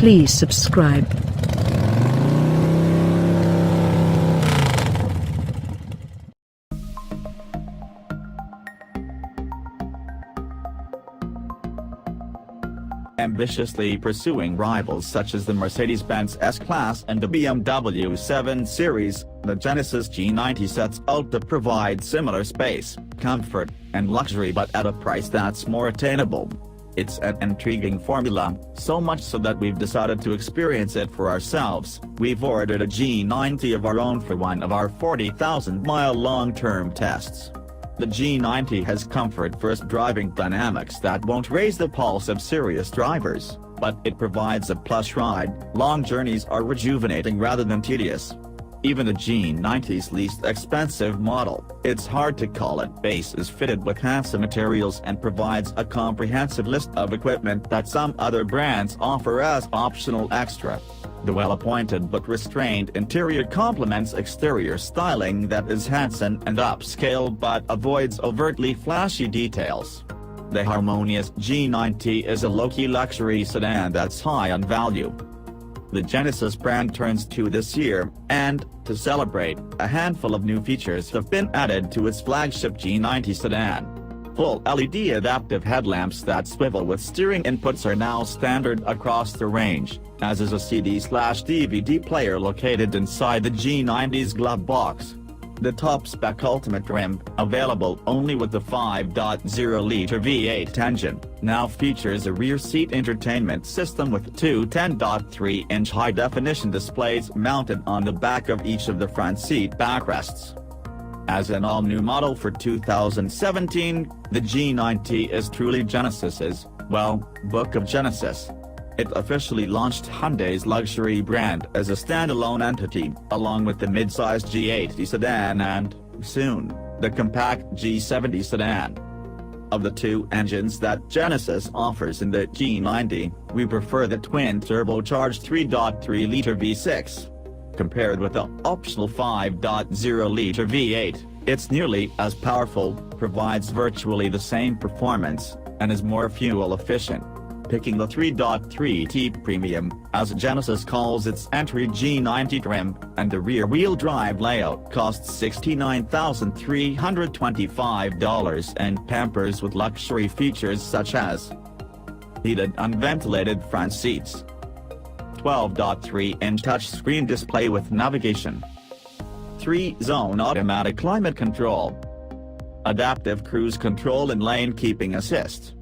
Please subscribe. Ambitiously pursuing rivals such as the Mercedes-Benz S-Class and the BMW 7 Series, the Genesis G90 sets out to provide similar space, comfort, and luxury but at a price that's more attainable. It's an intriguing formula, so much so that we've decided to experience it for ourselves. We've ordered a G90 of our own for one of our 40,000-mile long-term tests. The G90 has comfort-first driving dynamics that won't raise the pulse of serious drivers, but it provides a plush ride. Long journeys are rejuvenating rather than tedious. Even the G90's least expensive model, it's hard to call it base, is fitted with handsome materials and provides a comprehensive list of equipment that some other brands offer as optional extra. The well-appointed but restrained interior complements exterior styling that is handsome and upscale but avoids overtly flashy details. The harmonious G90 is a low-key luxury sedan that's high on value. The Genesis brand turns 2 this year, and, to celebrate, a handful of new features have been added to its flagship G90 sedan. Full LED adaptive headlamps that swivel with steering inputs are now standard across the range, as is a CD/DVD player located inside the G90's glove box. The top-spec Ultimate trim, available only with the 5.0-liter V8 engine, now features a rear seat entertainment system with two 10.3-inch high-definition displays mounted on the back of each of the front seat backrests. As an all-new model for 2017, the G90 is truly Genesis's, well, Book of Genesis. It officially launched Hyundai's luxury brand as a standalone entity, along with the mid-sized G80 sedan and, soon, the compact G70 sedan. Of the two engines that Genesis offers in the G90, we prefer the twin-turbocharged 3.3-liter V6. Compared with the optional 5.0-liter V8, it's nearly as powerful, provides virtually the same performance, and is more fuel efficient. Picking the 3.3T Premium, as Genesis calls its entry G90 trim, and the rear-wheel drive layout costs $69,325 and pampers with luxury features such as heated unventilated front seats, 12.3-inch touchscreen display with navigation, 3-zone automatic climate control, adaptive cruise control and lane keeping assist.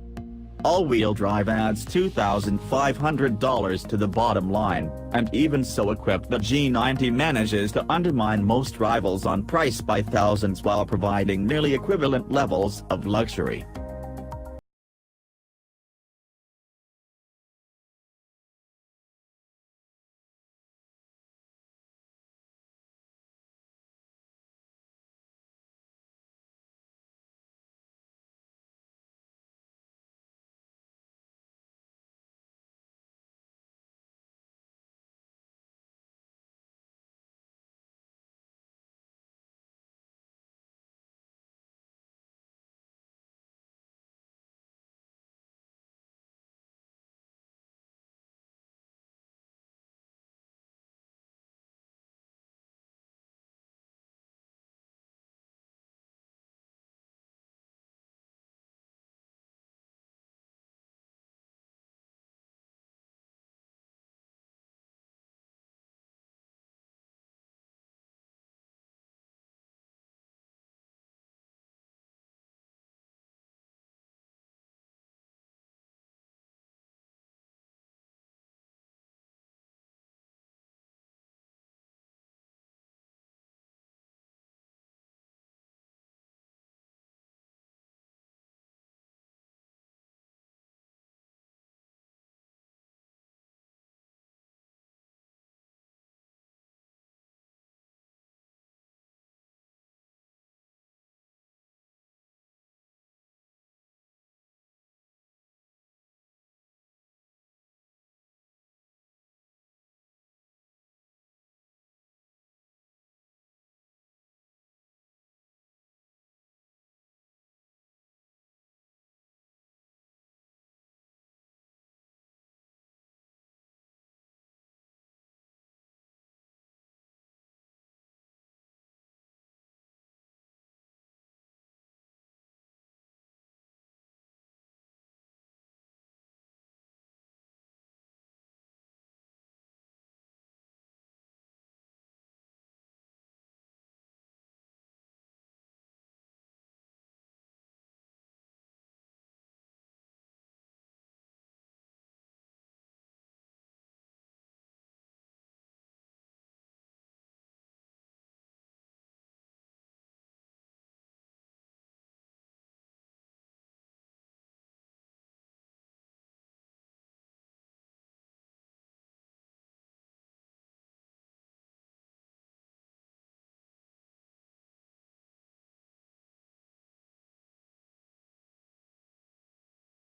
All-wheel drive adds $2,500 to the bottom line, and even so equipped the G90 manages to undermine most rivals on price by thousands while providing nearly equivalent levels of luxury.